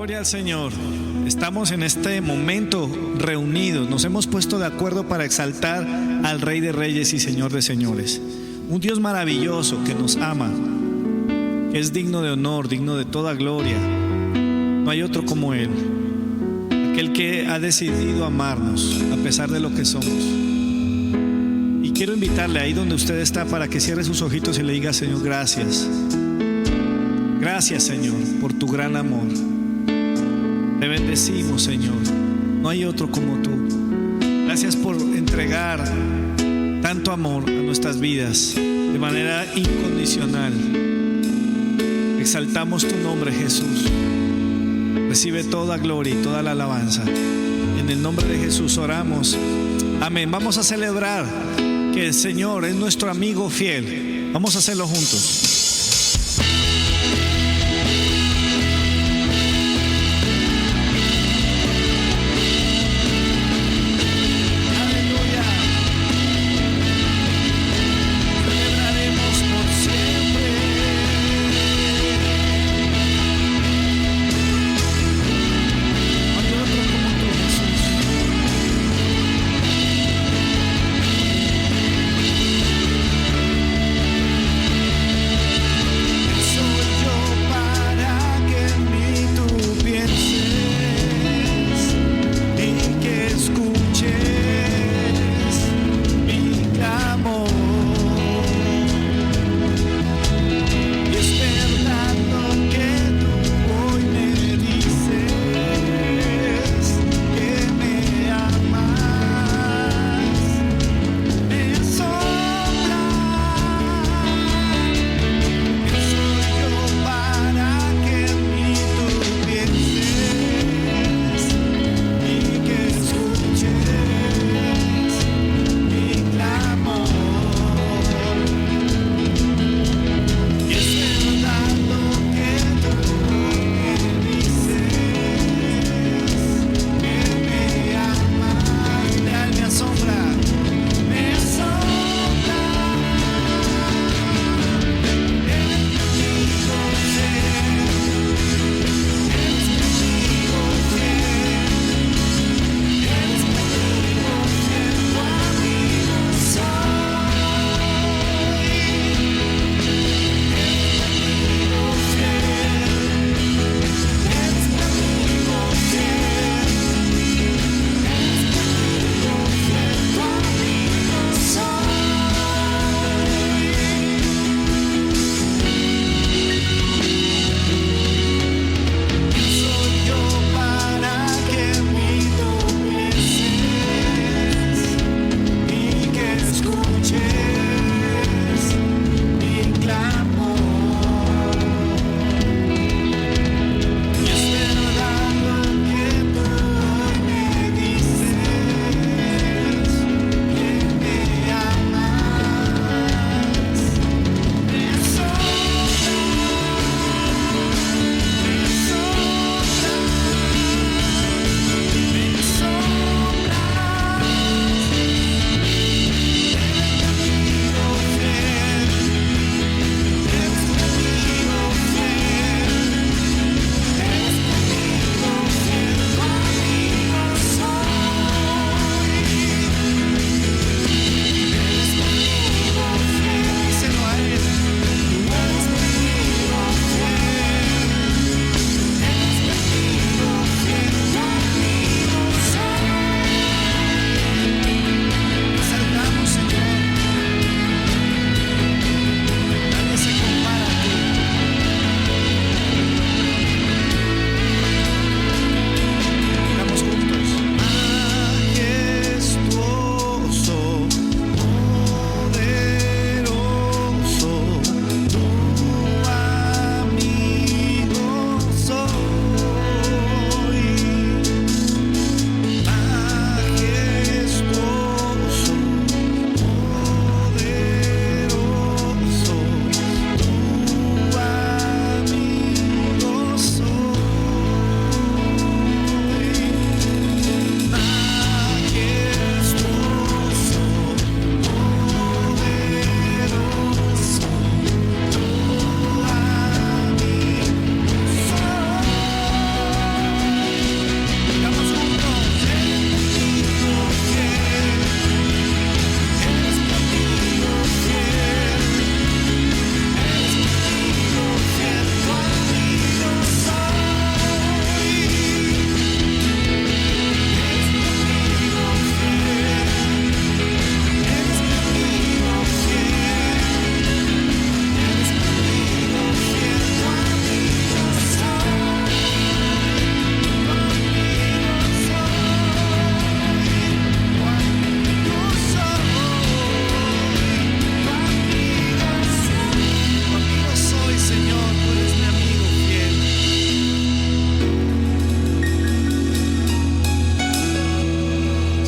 Gloria al Señor. Estamos en este momento reunidos. Nos hemos puesto de acuerdo para exaltar al Rey de Reyes y Señor de Señores. Un Dios maravilloso que nos ama, que es digno de honor, digno de toda gloria. No hay otro como Él. Aquel que ha decidido amarnos a pesar de lo que somos. Y quiero invitarle ahí donde usted está para que cierre sus ojitos y le diga: Señor, gracias. Gracias, Señor, por tu gran amor. Te bendecimos, Señor. No hay otro como tú. Gracias por entregar tanto amor a nuestras vidas de manera incondicional. Exaltamos tu nombre, Jesús. Recibe toda gloria y toda la alabanza. En el nombre de Jesús oramos. Amén. Vamos a celebrar que el Señor es nuestro amigo fiel. Vamos a hacerlo juntos.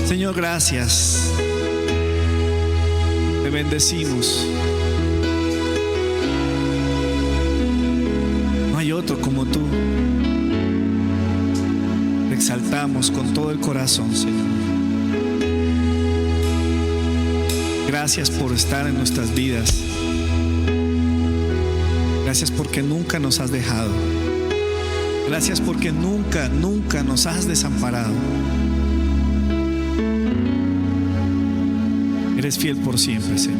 Señor, gracias. Te bendecimos. No hay otro como tú. Te exaltamos con todo el corazón, Señor. Gracias por estar en nuestras vidas. Gracias porque nunca nos has dejado. Gracias porque nunca nos has desamparado. Eres fiel por siempre, Señor.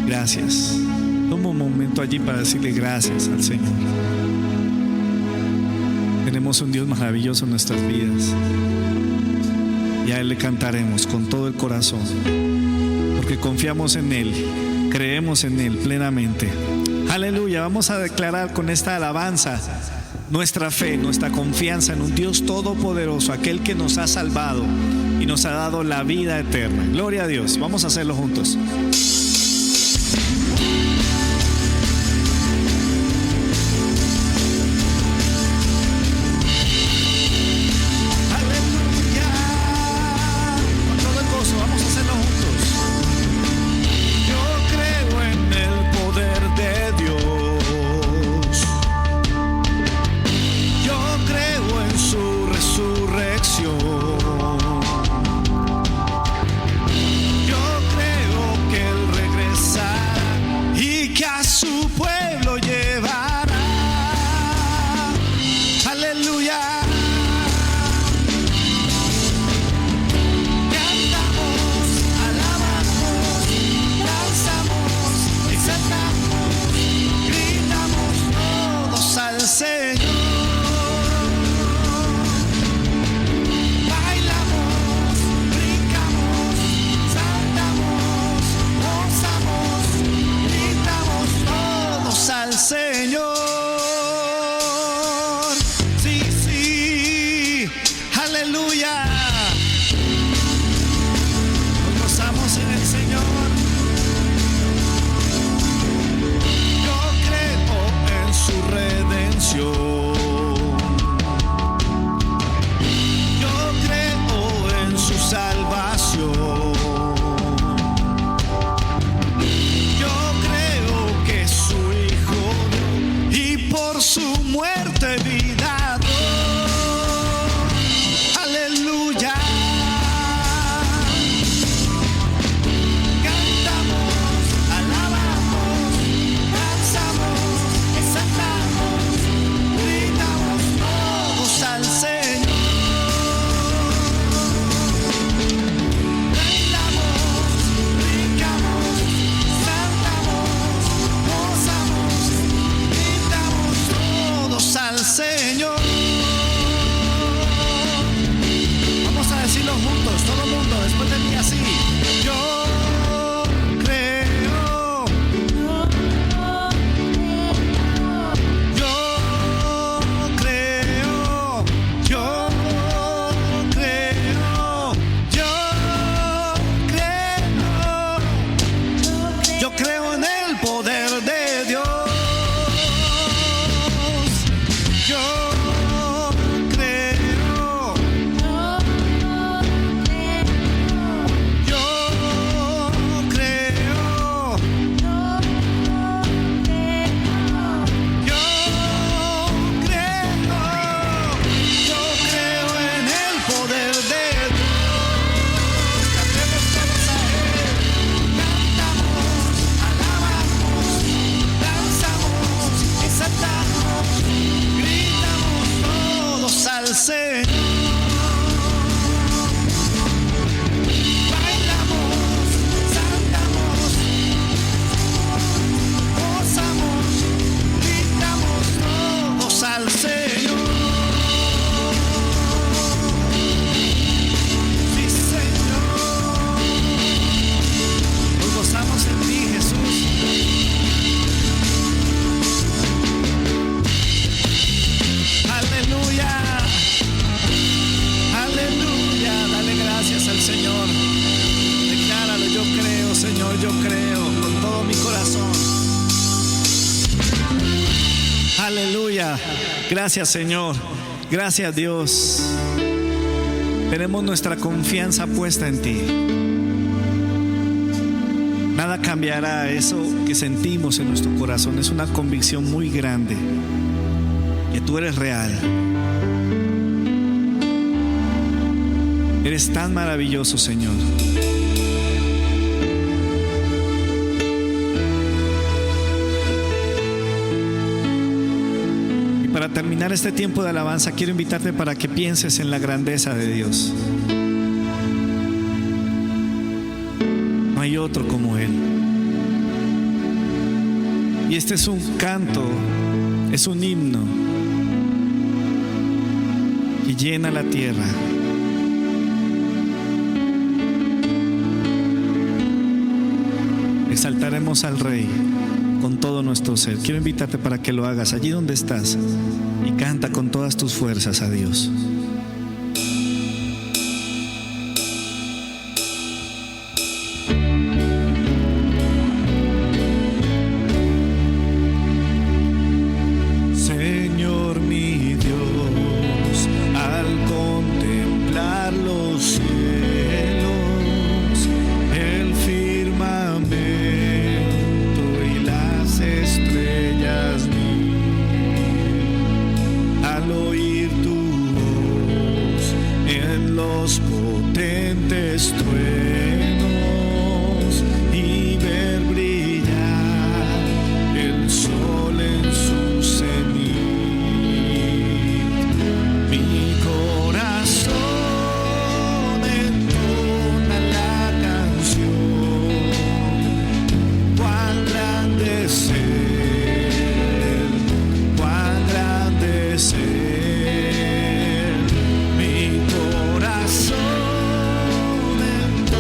Gracias. Toma un momento allí para decirle gracias al Señor. Tenemos un Dios maravilloso en nuestras vidas. Y a Él le cantaremos con todo el corazón, porque confiamos en Él, creemos en Él plenamente. Aleluya. Vamos a declarar con esta alabanza nuestra fe, nuestra confianza en un Dios todopoderoso, aquel que nos ha salvado y nos ha dado la vida eterna. Gloria a Dios. Vamos a hacerlo juntos. Aleluya. Gracias, Señor. Gracias, Dios. Tenemos nuestra confianza puesta en ti. Nada cambiará eso que sentimos en nuestro corazón. Es una convicción muy grande que tú eres real. Eres tan maravilloso, Señor. Y para terminar este tiempo de alabanza, quiero invitarte para que pienses en la grandeza de Dios. No hay otro como Él. Y este es un canto, es un himno que llena la tierra. Exaltaremos al Rey con todo nuestro ser. Quiero invitarte para que lo hagas allí donde estás y canta con todas tus fuerzas a Dios. Señor mi Dios, al contemplar los cielos, el firmamento y las estrellas al oír tu voz en los potentes truenos y ver brillar el sol en su cenit, mi corazón entona la canción. Cuán grande es Él, cuán grande es Él. Mi corazón entona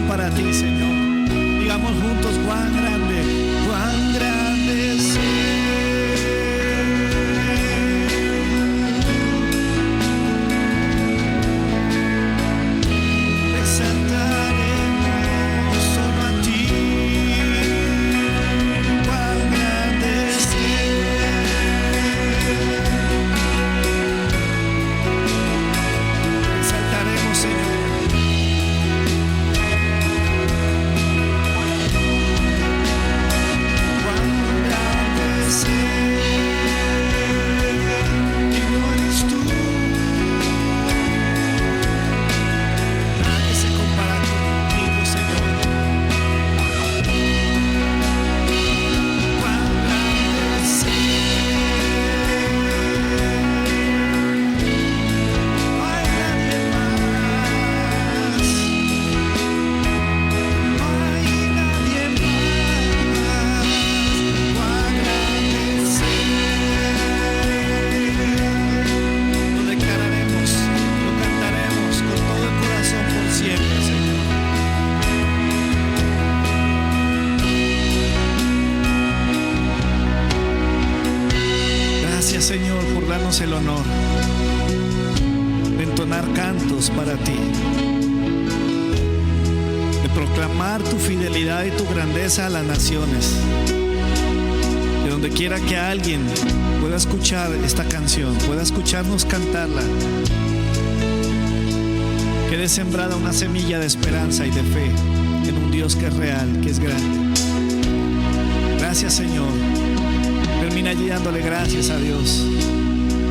para ti, Señor. Digamos juntos: cuán grande es Él. Exaltaremos solo a ti. Cuán grande es Él. Exaltaremos, Señor. Señor, por darnos el honor de entonar cantos para ti, de proclamar tu fidelidad y tu grandeza a las naciones. De donde quiera que alguien pueda escuchar esta canción, pueda escucharnos cantarla, quede sembrada una semilla de esperanza y de fe en un Dios que es real, que es grande. Gracias, Señor. Termina allí dándole gracias a Dios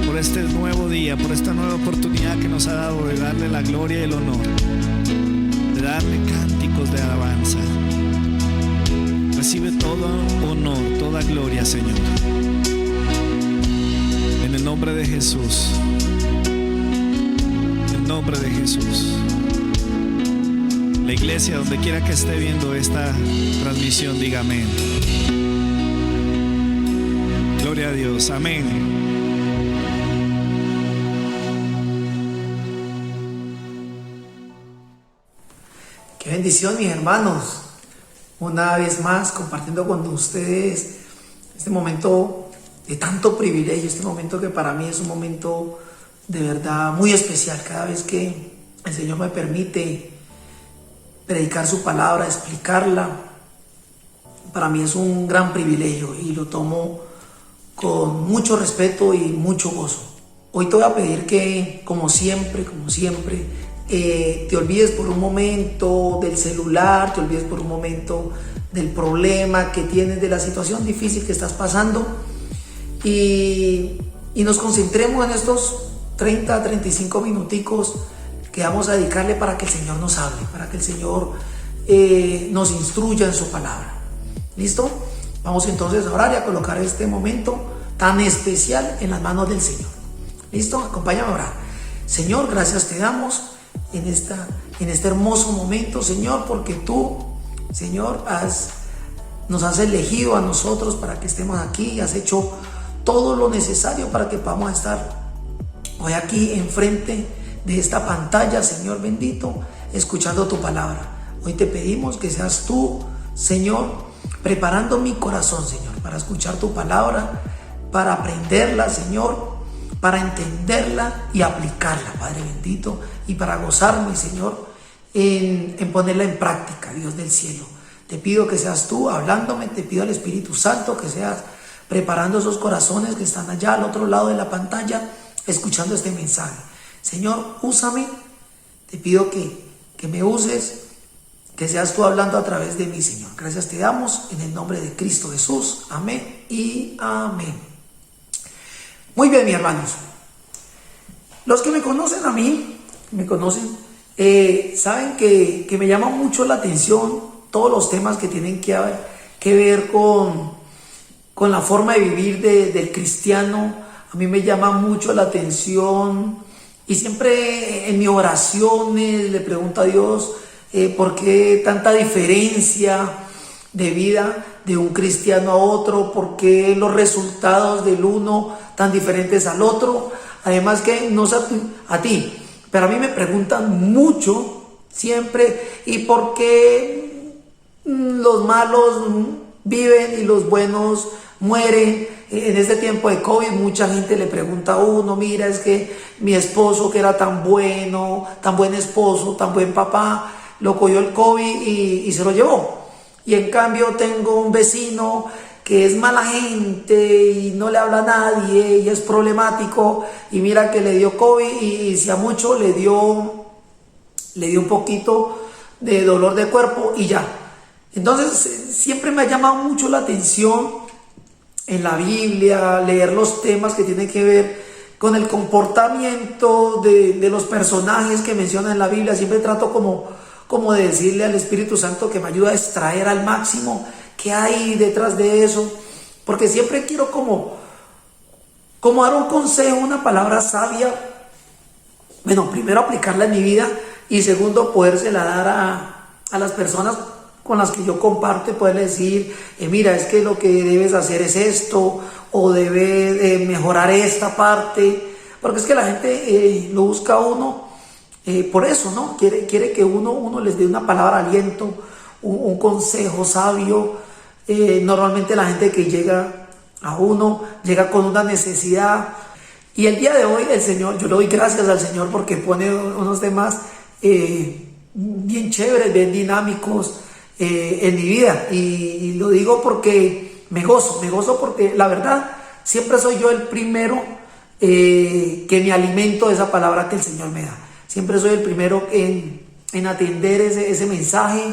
por este nuevo día, por esta nueva oportunidad que nos ha dado de darle la gloria y el honor, de darle cánticos de alabanza. Recibe todo honor, toda gloria, Señor. En el nombre de Jesús. En el nombre de Jesús. La iglesia, donde quiera que esté viendo esta transmisión, diga amén. Gloria a Dios, amén. Qué bendición, mis hermanos. Una vez más compartiendo con ustedes este momento de tanto privilegio, este momento que para mí es un momento de verdad muy especial. Cada vez que el Señor me permite predicar su palabra, explicarla, para mí es un gran privilegio y lo tomo con mucho respeto y mucho gozo. Hoy te voy a pedir que, como siempre, te olvides por un momento del celular, te olvides por un momento del problema que tienes, de la situación difícil que estás pasando, y nos concentremos en estos 30, 35 minuticos que vamos a dedicarle para que el Señor nos hable, para que el Señor nos instruya en su palabra. ¿Listo? Vamos entonces a orar y a colocar este momento tan especial en las manos del Señor. ¿Listo? Acompáñame a orar. Señor, gracias te damos en este hermoso momento, Señor, porque tú, Señor, nos has elegido a nosotros para que estemos aquí y has hecho todo lo necesario para que podamos estar hoy aquí enfrente de esta pantalla, Señor bendito, escuchando tu palabra. Hoy te pedimos que seas tú, Señor, preparando mi corazón, Señor, para escuchar tu palabra, para aprenderla, Señor, para entenderla y aplicarla, Padre bendito, y para gozarme, Señor, en ponerla en práctica, Dios del cielo. Te pido que seas tú hablándome, te pido al Espíritu Santo que seas preparando esos corazones que están allá al otro lado de la pantalla, escuchando este mensaje. Señor, úsame, te pido que me uses, que seas tú hablando a través de mí, Señor. Gracias te damos en el nombre de Cristo Jesús. Amén y amén. Muy bien, mis hermanos. Los que me conocen a mí, saben que me llama mucho la atención todos los temas que tienen que ver con la forma de vivir del cristiano. A mí me llama mucho la atención y siempre en mis oraciones le pregunto a Dios por qué tanta diferencia de vida de un cristiano a otro, por qué los resultados del uno tan diferentes al otro. Además que no sé a ti, pero a mí me preguntan mucho siempre. ¿Y por qué los malos viven y los buenos mueren? En este tiempo de COVID mucha gente le pregunta a uno, mira, es que mi esposo que era tan bueno, tan buen esposo, tan buen papá, lo cogió el COVID y se lo llevó. Y en cambio tengo un vecino que es mala gente y no le habla a nadie y es problemático, y mira que le dio COVID y si a mucho le dio un poquito de dolor de cuerpo y ya. Entonces siempre me ha llamado mucho la atención en la Biblia leer los temas que tienen que ver con el comportamiento de los personajes que mencionan en la Biblia. Siempre trato como de decirle al Espíritu Santo que me ayuda a extraer al máximo qué hay detrás de eso, porque siempre quiero como dar un consejo, una palabra sabia. Bueno, primero aplicarla en mi vida y segundo podérsela dar a las personas con las que yo comparto, y poderle decir, mira, es que lo que debes hacer es esto, o debes mejorar esta parte, porque es que la gente lo busca a uno por eso, ¿no? Quiere que uno les dé una palabra de aliento, un consejo sabio. Normalmente la gente que llega a uno, llega con una necesidad, y el día de hoy el Señor, yo le doy gracias al Señor porque pone unos temas bien chéveres, bien dinámicos, en mi vida, y lo digo porque me gozo porque la verdad siempre soy yo el primero que me alimento de esa palabra que el Señor me da. Siempre soy el primero en atender ese mensaje,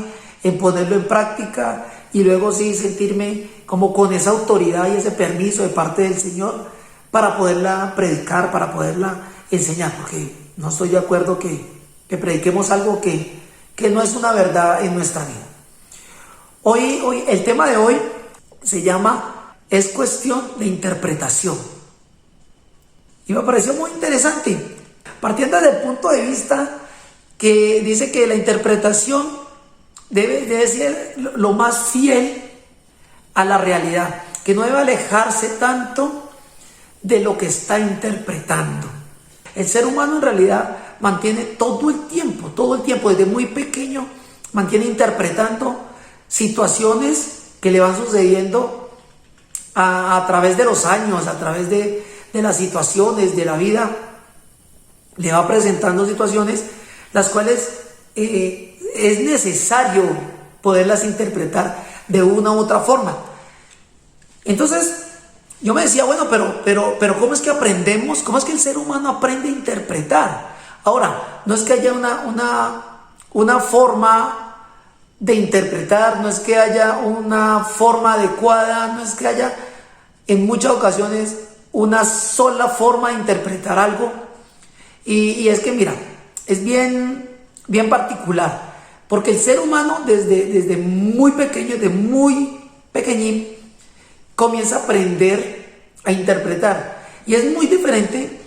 en ponerlo en práctica, y luego sí sentirme como con esa autoridad y ese permiso de parte del Señor para poderla predicar, para poderla enseñar, porque no estoy de acuerdo que prediquemos algo que no es una verdad en nuestra vida. Hoy, el tema de hoy se llama Es cuestión de interpretación. Y me pareció muy interesante, partiendo del punto de vista que dice que la interpretación debe ser lo más fiel a la realidad, que no debe alejarse tanto de lo que está interpretando. El ser humano en realidad mantiene todo el tiempo, desde muy pequeño, mantiene interpretando situaciones que le van sucediendo a través de los años, a través de las situaciones de la vida. Le va presentando situaciones las cuales es necesario poderlas interpretar de una u otra forma. Entonces yo me decía, bueno, pero ¿cómo es que aprendemos? ¿Cómo es que el ser humano aprende a interpretar? Ahora, no es que haya una forma de interpretar, no es que haya una forma adecuada, no es que haya en muchas ocasiones una sola forma de interpretar algo. Y es que mira, es bien particular, porque el ser humano desde muy pequeño, desde muy pequeñín, comienza a aprender a interpretar. Y es muy diferente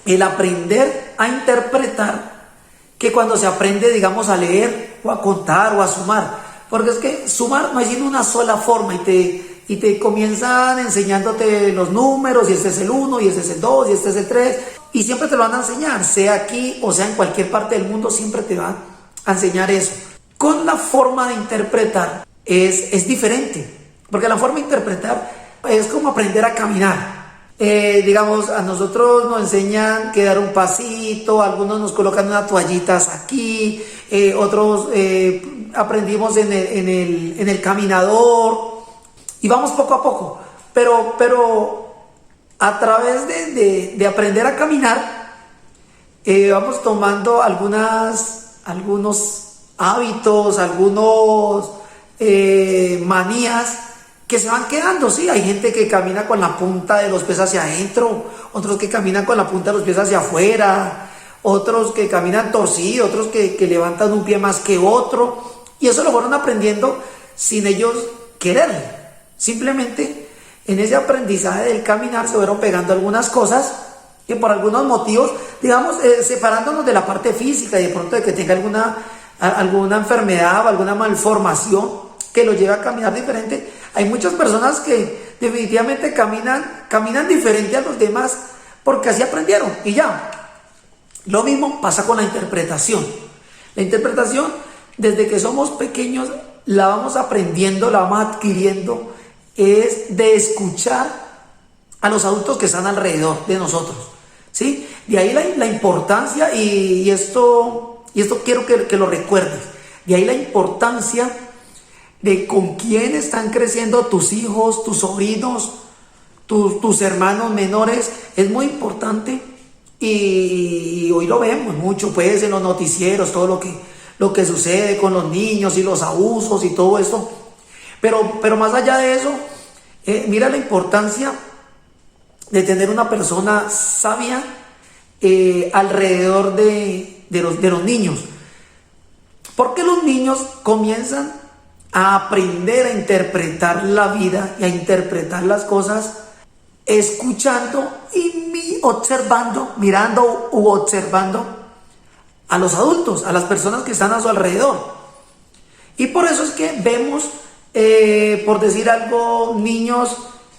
el aprender a interpretar que cuando se aprende, digamos, a leer o a contar o a sumar. Porque es que sumar no hay sino una sola forma, y te comienzan enseñándote los números, y este es el 1, y este es el 2, y este es el 3, y siempre te lo van a enseñar, sea aquí o sea en cualquier parte del mundo, siempre te van a enseñar eso. Con la forma de interpretar es diferente, porque la forma de interpretar es como aprender a caminar. Digamos, a nosotros nos enseñan que dar un pasito, algunos nos colocan unas toallitas aquí, otros aprendimos en el caminador, y vamos poco a poco, pero a través de aprender a caminar, vamos tomando algunos hábitos, algunos manías que se van quedando. Sí, hay gente que camina con la punta de los pies hacia adentro, otros que caminan con la punta de los pies hacia afuera, otros que caminan torcidos, otros que levantan un pie más que otro, y eso lo fueron aprendiendo sin ellos quererlo. Simplemente en ese aprendizaje del caminar se fueron pegando algunas cosas que por algunos motivos, digamos, separándonos de la parte física, y de pronto de que tenga alguna enfermedad o alguna malformación que lo lleve a caminar diferente. Hay muchas personas que definitivamente caminan diferente a los demás porque así aprendieron, y ya. Lo mismo pasa con la interpretación. La interpretación, desde que somos pequeños, la vamos aprendiendo, la vamos adquiriendo, es de escuchar a los adultos que están alrededor de nosotros, ¿sí? De ahí la importancia, y esto quiero que lo recuerdes, de ahí la importancia de con quién están creciendo tus hijos, tus sobrinos, tus hermanos menores. Es muy importante, y hoy lo vemos mucho pues en los noticieros, todo lo que sucede con los niños y los abusos y todo esto, pero más allá de eso, mira la importancia de tener una persona sabia alrededor de los niños, porque los niños comienzan a aprender a interpretar la vida y a interpretar las cosas escuchando y observando, mirando u observando a los adultos, a las personas que están a su alrededor. Y por eso es que vemos, por decir algo, niños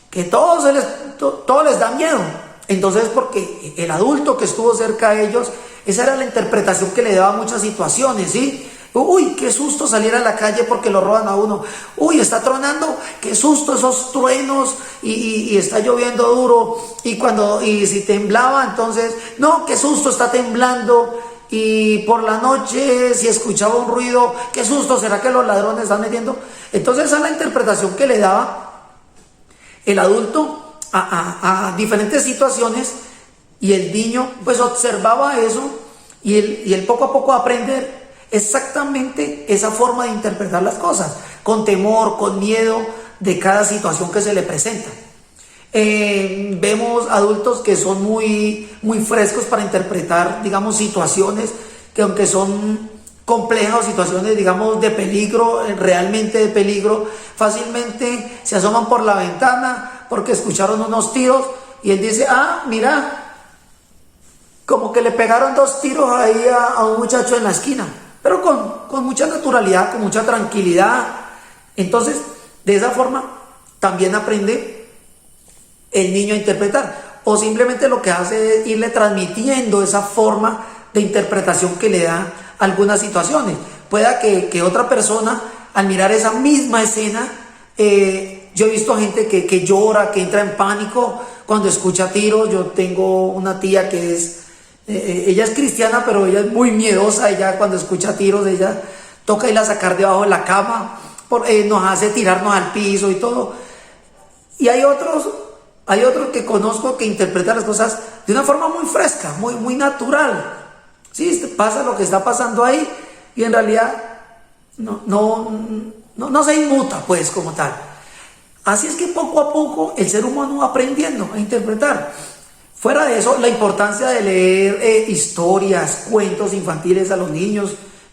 que todo les da miedo. Entonces, porque el adulto que estuvo cerca de ellos, esa era la interpretación que le daba a muchas situaciones, ¿sí? Uy, qué susto salir a la calle porque lo roban a uno. Uy, está tronando, qué susto esos truenos, y está lloviendo duro, y si temblaba, entonces, no, qué susto, está temblando. Y por la noche, si escuchaba un ruido, qué susto, ¿será que los ladrones están metiendo? Entonces esa es la interpretación que le daba el adulto a diferentes situaciones, y el niño pues observaba eso, y él poco a poco aprende exactamente esa forma de interpretar las cosas, con temor, con miedo de cada situación que se le presenta. Vemos adultos que son muy frescos para interpretar, digamos, situaciones que, aunque son complejas, situaciones, digamos, de peligro, realmente de peligro, fácilmente se asoman por la ventana porque escucharon unos tiros, y él dice, mira, como que le pegaron 2 tiros ahí a un muchacho en la esquina, pero con mucha naturalidad, con mucha tranquilidad. Entonces, de esa forma también aprende el niño a interpretar, o simplemente lo que hace es irle transmitiendo esa forma de interpretación que le da algunas situaciones. Pueda que otra persona, al mirar esa misma escena, yo he visto a gente que llora, que entra en pánico cuando escucha tiros. Yo tengo una tía que ella es cristiana, pero ella es muy miedosa. Ella, cuando escucha tiros, ella toca irla a sacar debajo de la cama, nos hace tirarnos al piso y todo. Y hay otros que conozco que interpretan las cosas de una forma muy fresca, muy natural. Sí, pasa lo que está pasando ahí, y en realidad no se inmuta pues como tal. Así es que poco a poco el ser humano va aprendiendo a interpretar. Fuera de eso, la importancia de leer historias, cuentos infantiles a los niños,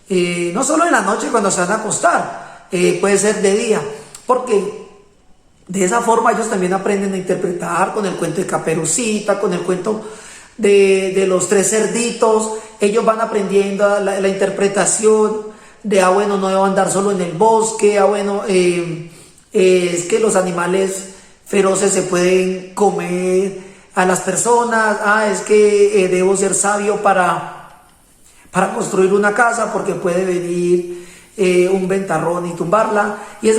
no solo en la noche cuando se van a acostar, puede ser de día, porque de esa forma ellos también aprenden a interpretar, con el cuento de Caperucita, con el cuento de los 3 cerditos. Ellos van aprendiendo la interpretación de, bueno, no debo andar solo en el bosque, bueno, es que los animales feroces se pueden comer a las personas, es que debo ser sabio para construir una casa, porque puede venir un ventarrón y tumbarla, y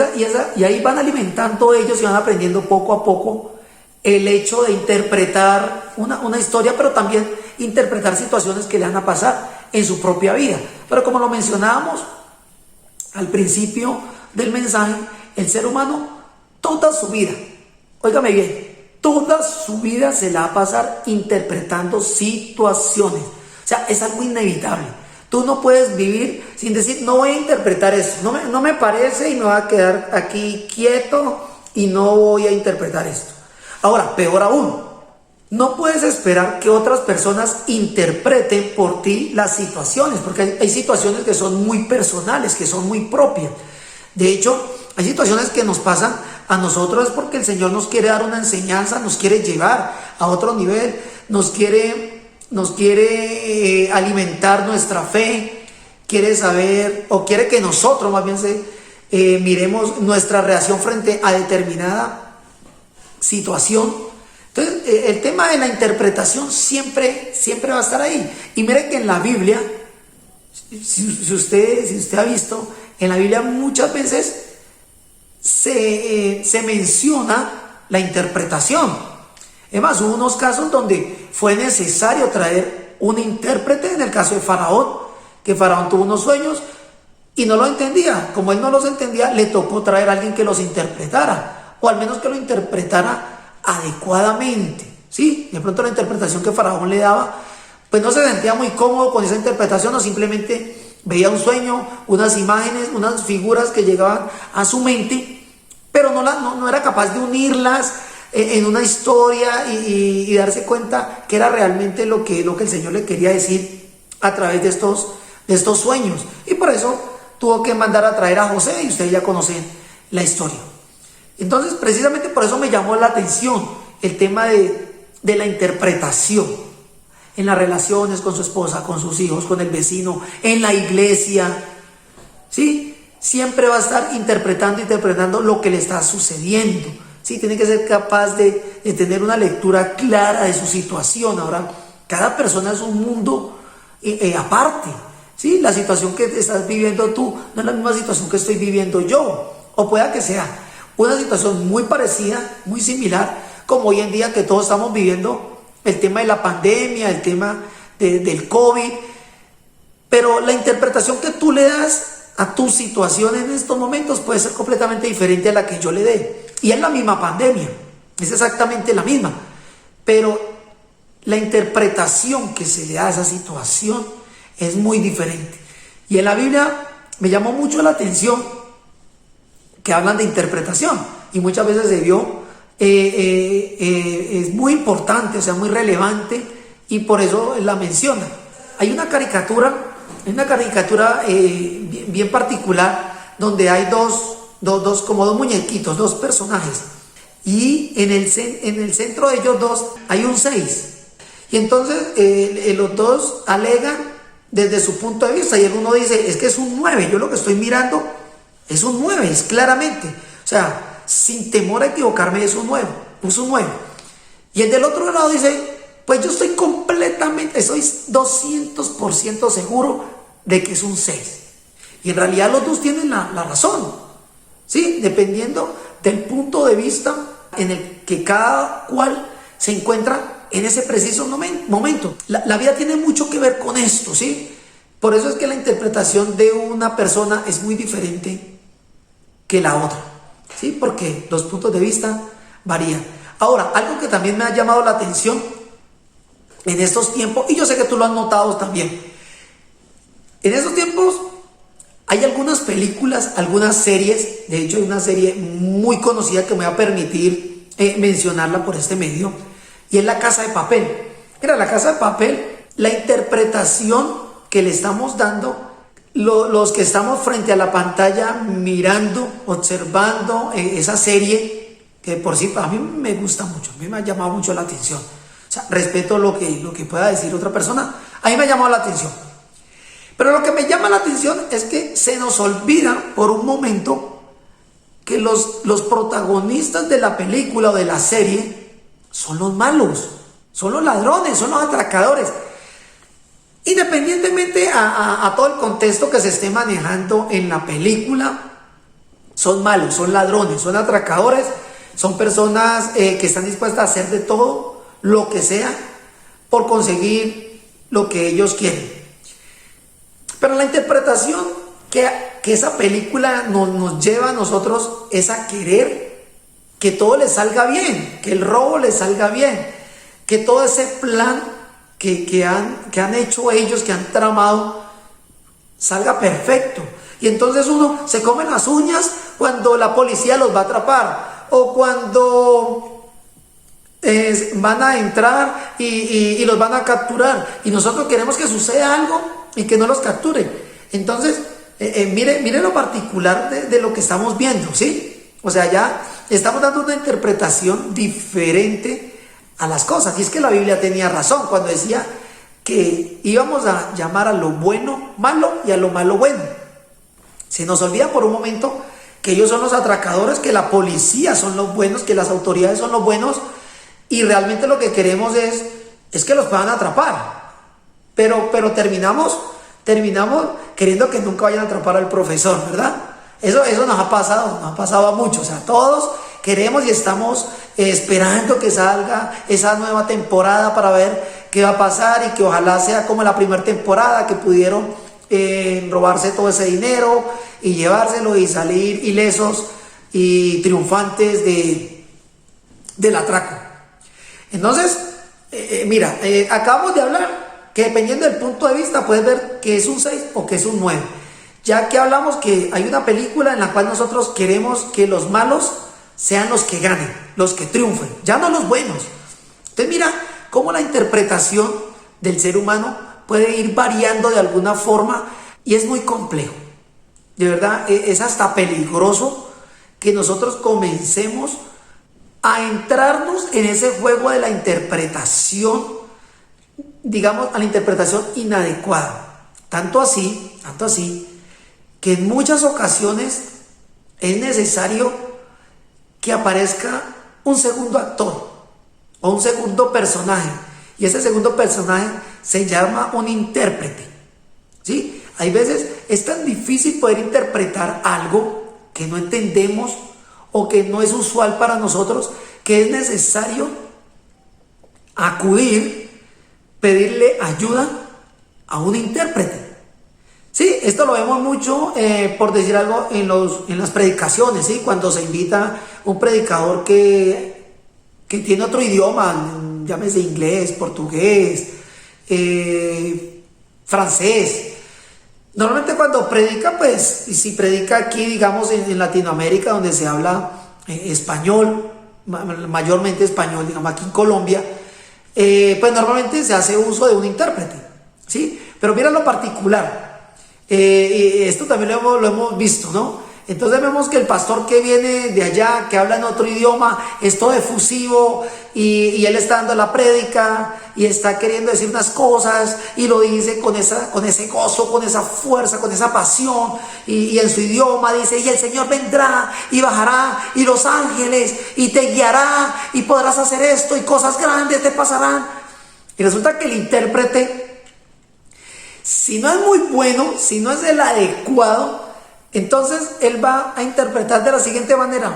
ahí van alimentando ellos, y van aprendiendo poco a poco el hecho de interpretar una historia, pero también interpretar situaciones que le van a pasar en su propia vida. Pero como lo mencionábamos al principio del mensaje, el ser humano toda su vida, óigame bien, toda su vida se la va a pasar interpretando situaciones. O sea, es algo inevitable. Tú no puedes vivir sin decir, no voy a interpretar esto, no me parece, y me voy a quedar aquí quieto y no voy a interpretar esto. Ahora, peor aún, no puedes esperar que otras personas interpreten por ti las situaciones, porque hay situaciones que son muy personales, que son muy propias. De hecho, hay situaciones que nos pasan a nosotros porque el Señor nos quiere dar una enseñanza, nos quiere llevar a otro nivel, nos quiere alimentar nuestra fe, quiere saber, o quiere que nosotros más bien miremos nuestra reacción frente a determinada situación. Entonces, el tema de la interpretación siempre va a estar ahí. Y mire que en la Biblia, si usted ha visto, en la Biblia muchas veces se menciona la interpretación. Es más, hubo unos casos donde fue necesario traer un intérprete, en el caso de Faraón, que Faraón tuvo unos sueños y no lo entendía. Como él no los entendía, le tocó traer a alguien que los interpretara, o al menos que lo interpretara adecuadamente. ¿Sí? De pronto la interpretación que Faraón le daba, pues no se sentía muy cómodo con esa interpretación, o simplemente veía un sueño, unas imágenes, unas figuras que llegaban a su mente, pero no era capaz de unirlas en una historia y darse cuenta que era realmente lo que el Señor le quería decir a través de estos sueños. Y por eso tuvo que mandar a traer a José, y ustedes ya conocen la historia. Entonces, precisamente por eso me llamó la atención el tema de la interpretación en las relaciones con su esposa, con sus hijos, con el vecino, en la iglesia. ¿Sí? Siempre va a estar interpretando lo que le está sucediendo. ¿Sí? Tiene que ser capaz de tener una lectura clara de su situación. Ahora, cada persona es un mundo aparte. ¿Sí? La situación que estás viviendo tú no es la misma situación que estoy viviendo yo. O pueda que sea una situación muy parecida, muy similar, como hoy en día que todos estamos viviendo el tema de la pandemia, el tema del COVID. Pero la interpretación que tú le das a tu situación en estos momentos puede ser completamente diferente a la que yo le dé. Y es la misma pandemia, es exactamente la misma. Pero la interpretación que se le da a esa situación es muy diferente. Y en la Biblia me llamó mucho la atención que hablan de interpretación. Y muchas veces se vio, es muy importante, o sea, muy relevante. Y por eso la menciona. Hay una caricatura bien particular, donde hay como dos muñequitos, dos personajes, y en el centro de ellos dos hay un 6, y entonces los dos alegan desde su punto de vista, y el uno dice, es que es un 9, yo lo que estoy mirando es un 9, es claramente, o sea, sin temor a equivocarme, es un 9, y el del otro lado dice, pues yo estoy 200% seguro de que es un 6. Y en realidad los dos tienen la razón, ¿sí? Dependiendo del punto de vista en el que cada cual se encuentra en ese preciso momento. La vida tiene mucho que ver con esto, ¿sí? Por eso es que la interpretación de una persona es muy diferente que la otra, ¿sí? Porque los puntos de vista varían. Ahora, algo que también me ha llamado la atención en estos tiempos, y yo sé que tú lo has notado también, en estos tiempos hay algunas películas, algunas series. De hecho hay una serie muy conocida que me va a permitir mencionarla por este medio, y es La Casa de Papel. Mira, La Casa de Papel, la interpretación que le estamos dando los que estamos frente a la pantalla mirando, observando esa serie, que por sí a mí me gusta mucho, a mí me ha llamado mucho la atención. O sea, respeto lo que pueda decir otra persona, a mí me ha llamado la atención. Pero lo que me llama la atención es que se nos olvida por un momento que los protagonistas de la película o de la serie son los malos, son los ladrones, son los atracadores. Independientemente a todo el contexto que se esté manejando en la película, son malos, son ladrones, son atracadores, son personas que están dispuestas a hacer de todo, lo que sea, por conseguir lo que ellos quieren. Pero la interpretación que esa película nos lleva a nosotros es a querer que todo les salga bien, que el robo les salga bien, que todo ese plan que han hecho ellos, que han tramado, salga perfecto. Y entonces uno se come las uñas cuando la policía los va a atrapar, o cuando van a entrar y los van a capturar, y nosotros queremos que suceda algo y que no los capturen. Entonces mire lo particular de lo que estamos viendo, ¿sí? O sea, ya estamos dando una interpretación diferente a las cosas. Y es que la Biblia tenía razón cuando decía que íbamos a llamar a lo bueno malo y a lo malo bueno. Se nos olvida por un momento que ellos son los atracadores, que la policía son los buenos, que las autoridades son los buenos, y realmente lo que queremos es que los puedan atrapar. Pero terminamos terminamos queriendo que nunca vayan a atrapar al profesor, ¿verdad? Eso nos ha pasado a muchos. O sea, todos queremos y estamos esperando que salga esa nueva temporada para ver qué va a pasar y que ojalá sea como la primera temporada, que pudieron robarse todo ese dinero y llevárselo y salir ilesos y triunfantes del atraco. Entonces, mira, acabamos de hablar que dependiendo del punto de vista puedes ver que es un 6 o que es un 9. Ya que hablamos que hay una película en la cual nosotros queremos que los malos sean los que ganen, los que triunfen, ya no los buenos. Entonces mira cómo la interpretación del ser humano puede ir variando de alguna forma y es muy complejo. De verdad, es hasta peligroso que nosotros comencemos a entrarnos en ese juego de la interpretación, digamos, a la interpretación inadecuada. Tanto así, que en muchas ocasiones es necesario que aparezca un segundo actor o un segundo personaje, y ese segundo personaje se llama un intérprete, ¿sí? Hay veces es tan difícil poder interpretar algo que no entendemos o que no es usual para nosotros, que es necesario acudir, pedirle ayuda a un intérprete. Sí, esto lo vemos mucho, por decir algo, en las predicaciones, ¿sí? Cuando se invita un predicador que tiene otro idioma, llámese inglés, portugués, francés. Normalmente cuando predica, pues, y si predica aquí, digamos, en Latinoamérica, donde se habla español, mayormente español, digamos aquí en Colombia, pues normalmente se hace uso de un intérprete, ¿sí? Pero mira lo particular. Esto también lo hemos visto, ¿no? Entonces vemos que el pastor que viene de allá, que habla en otro idioma, es todo efusivo y él está dando la prédica y está queriendo decir unas cosas y lo dice con ese gozo, con esa fuerza, con esa pasión y en su idioma dice: y el Señor vendrá y bajará y los ángeles y te guiará y podrás hacer esto y cosas grandes te pasarán. Y resulta que el intérprete, si no es muy bueno, si no es el adecuado, entonces él va a interpretar de la siguiente manera: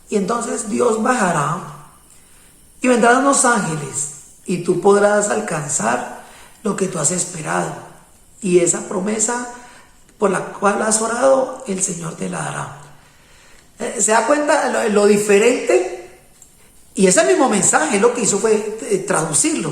y entonces Dios bajará y vendrán unos ángeles y tú podrás alcanzar lo que tú has esperado, y esa promesa por la cual has orado, el Señor te la dará. ¿Se da cuenta lo diferente? Y ese mismo mensaje lo que hizo fue traducirlo,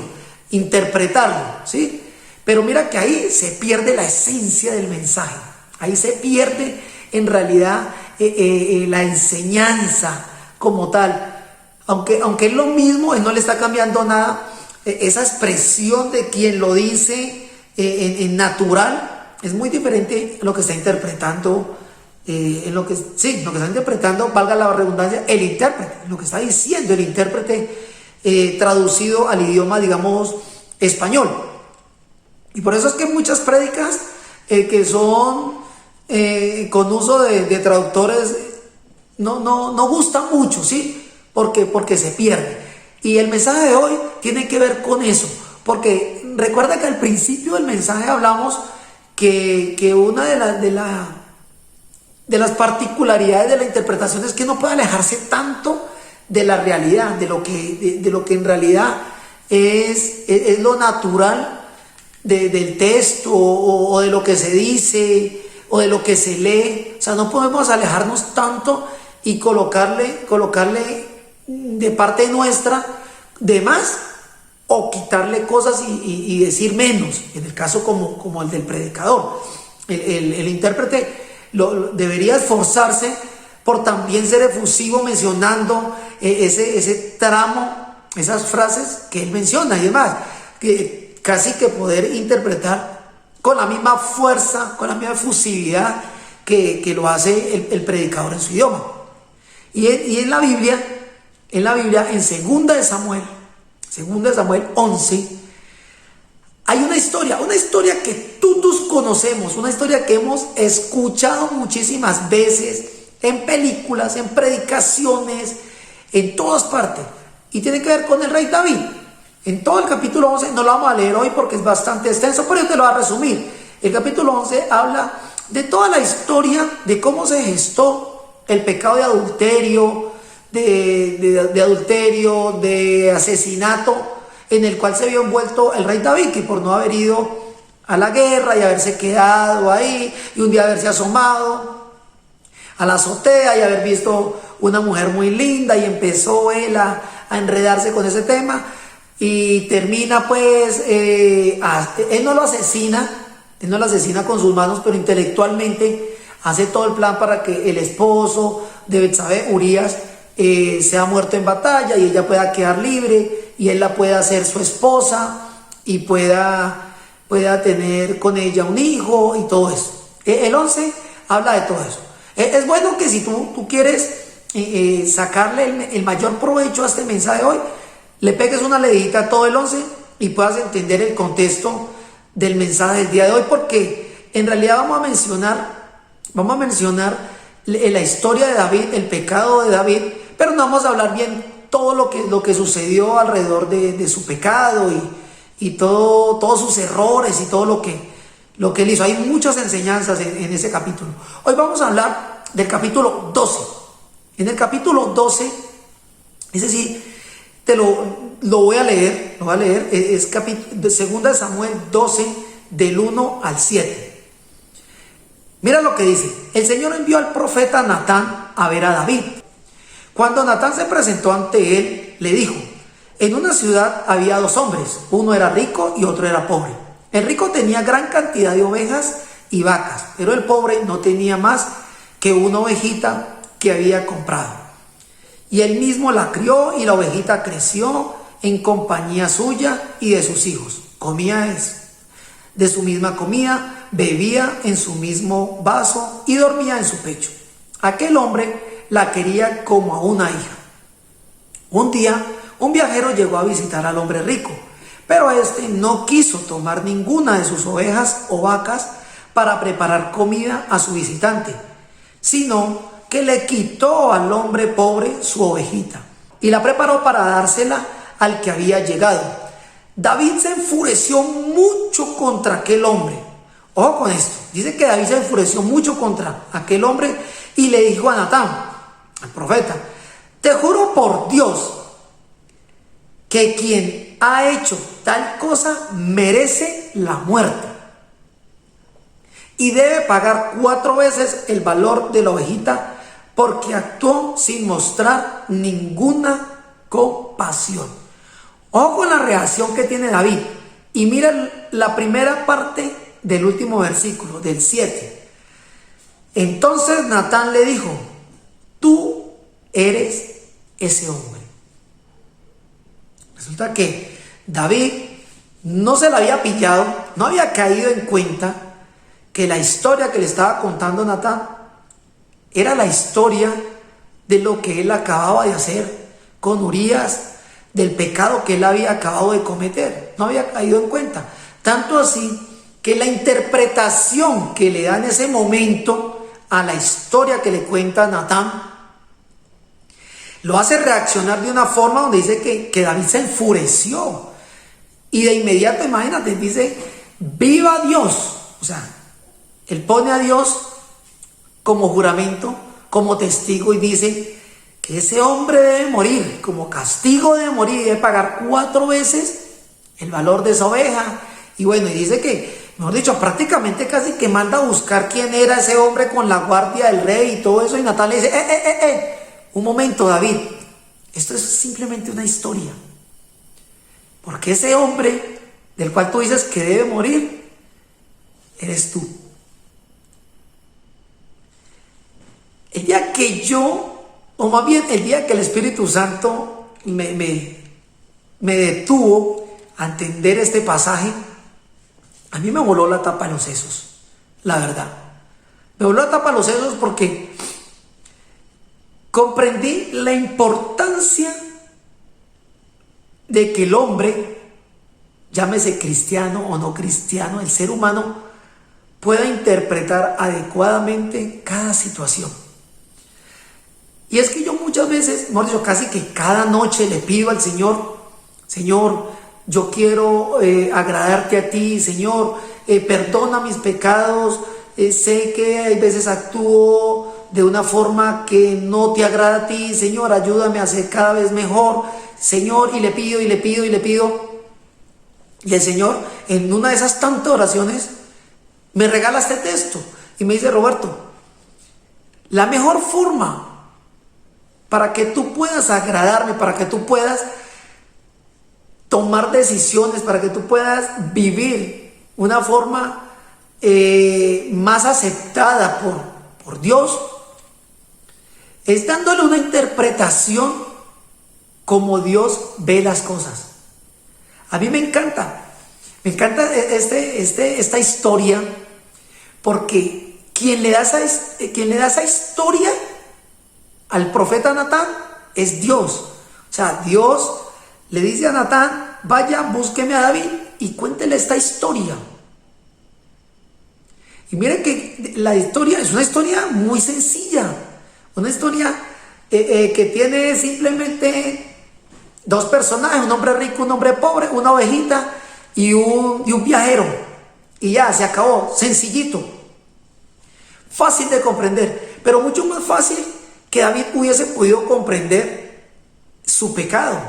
interpretarlo, ¿sí? Pero mira que ahí se pierde la esencia del mensaje. Ahí se pierde en realidad la enseñanza como tal. Aunque es lo mismo, él no le está cambiando nada. Esa expresión de quien lo dice en natural es muy diferente a lo que está interpretando. Lo que está interpretando, valga la redundancia, el intérprete. Lo que está diciendo el intérprete traducido al idioma, digamos, español. Y por eso es que muchas prédicas que son con uso de traductores no gustan mucho, ¿sí? Porque se pierde. Y el mensaje de hoy tiene que ver con eso, porque recuerda que al principio del mensaje hablamos que una de las particularidades de la interpretación es que no puede alejarse tanto de la realidad, de lo que en realidad es lo natural del texto o de lo que se dice o de lo que se lee. O sea, no podemos alejarnos tanto y colocarle de parte nuestra de más o quitarle cosas y decir menos, en el caso como el del predicador. El intérprete debería esforzarse por también ser efusivo mencionando ese tramo, esas frases que él menciona y demás, que casi que poder interpretar con la misma fuerza, con la misma efusividad que lo hace el predicador en su idioma. Y en la Biblia, en 2 de Samuel 11, hay una historia que todos conocemos, una historia que hemos escuchado muchísimas veces en películas, en predicaciones, en todas partes, y tiene que ver con el rey David. En todo el capítulo 11, no lo vamos a leer hoy porque es bastante extenso, pero yo te lo voy a resumir. El capítulo 11 habla de toda la historia de cómo se gestó el pecado de adulterio, de asesinato, en el cual se vio envuelto el rey David, que por no haber ido a la guerra y haberse quedado ahí, y un día haberse asomado a la azotea y haber visto una mujer muy linda, y empezó él a enredarse con ese tema, y termina pues, él no lo asesina con sus manos, pero intelectualmente hace todo el plan para que el esposo de Betsabé, Urías, sea muerto en batalla y ella pueda quedar libre y él la pueda hacer su esposa y pueda tener con ella un hijo y todo eso. El 11 habla de todo eso. Es bueno que si tú quieres sacarle el mayor provecho a este mensaje de hoy, le pegues una leidita a todo el 11 y puedas entender el contexto del mensaje del día de hoy, porque en realidad vamos a mencionar la historia de David, el pecado de David, pero no vamos a hablar bien todo lo que sucedió alrededor de su pecado y todos sus errores y todo lo que él hizo. Hay muchas enseñanzas en ese capítulo. Hoy vamos a hablar del capítulo 12. En el capítulo 12, es decir, lo voy a leer, es segunda de Samuel 12, del 1 al 7. Mira lo que dice: el Señor envió al profeta Natán a ver a David. Cuando Natán se presentó ante él, le dijo: en una ciudad había dos hombres, uno era rico y otro era pobre. El rico tenía gran cantidad de ovejas y vacas, pero el pobre no tenía más que una ovejita que había comprado. Y él mismo la crió, y la ovejita creció en compañía suya y de sus hijos. Comía de su misma comida, bebía en su mismo vaso y dormía en su pecho. Aquel hombre la quería como a una hija. Un día, un viajero llegó a visitar al hombre rico, pero éste no quiso tomar ninguna de sus ovejas o vacas para preparar comida a su visitante, sino que le quitó al hombre pobre su ovejita y la preparó para dársela al que había llegado. David se enfureció mucho contra aquel hombre. Ojo con esto, dice que David se enfureció mucho contra aquel hombre y le dijo a Natán, al profeta: te juro por Dios que quien ha hecho tal cosa merece la muerte y debe pagar 4 veces el valor de la ovejita, porque actuó sin mostrar ninguna compasión. Ojo con la reacción que tiene David. Y mira la primera parte del último versículo, del 7. Entonces Natán le dijo: tú eres ese hombre. Resulta que David no se la había pillado, no había caído en cuenta que la historia que le estaba contando Natán era la historia de lo que él acababa de hacer con Urías, del pecado que él había acabado de cometer. No había caído en cuenta. Tanto así que la interpretación que le da en ese momento a la historia que le cuenta Natán lo hace reaccionar de una forma donde dice que David se enfureció. Y de inmediato, imagínate, dice: viva Dios. O sea, él pone a Dios como juramento, como testigo, y dice que ese hombre debe morir, como castigo debe morir, y debe pagar 4 veces el valor de esa oveja. Y bueno, y dice que, mejor dicho, prácticamente casi que manda a buscar quién era ese hombre con la guardia del rey y todo eso. Y Natán le dice: un momento, David, esto es simplemente una historia, porque ese hombre del cual tú dices que debe morir eres tú. El día que o más bien el día que el Espíritu Santo me detuvo a entender este pasaje, a mí me voló la tapa de los sesos, la verdad. Me voló la tapa de los sesos porque comprendí la importancia de que el hombre, llámese cristiano o no cristiano, el ser humano, pueda interpretar adecuadamente cada situación. Y es que yo muchas veces, mejor dicho, casi que cada noche le pido al Señor: Señor, yo quiero agradarte a ti, Señor, perdona mis pecados, sé que hay veces actúo de una forma que no te agrada a ti, Señor, ayúdame a ser cada vez mejor, Señor, y le pido, y le pido, y le pido. Y el Señor, en una de esas tantas oraciones, me regala este texto y me dice: Roberto, la mejor forma para que tú puedas agradarme, para que tú puedas tomar decisiones, para que tú puedas vivir una forma más aceptada por Dios, es dándole una interpretación como Dios ve las cosas. A mí me encanta esta historia, porque quien le da esa historia al profeta Natán es Dios. O sea, Dios le dice a Natán: vaya, búsqueme a David y cuéntele esta historia. Y miren que la historia es una historia muy sencilla, una historia que tiene simplemente dos personajes, un hombre rico, un hombre pobre, una ovejita y un viajero. Y ya, se acabó, sencillito, fácil de comprender, pero mucho más fácil que David hubiese podido comprender su pecado,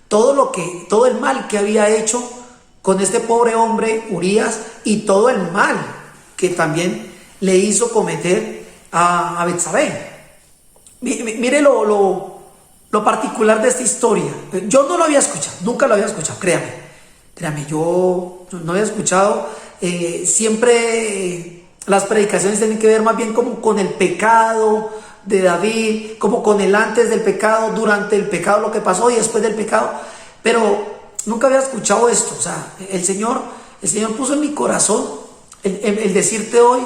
todo el mal que había hecho con este pobre hombre Urías, y todo el mal que también le hizo cometer a Betsabé. Mire lo particular de esta historia. Yo no lo había escuchado, nunca lo había escuchado, créame, yo no había escuchado. Siempre las predicaciones tienen que ver más bien como con el pecado de David, como con el antes del pecado, durante el pecado, lo que pasó, y después del pecado, pero nunca había escuchado esto. O sea, el Señor puso en mi corazón el decirte hoy: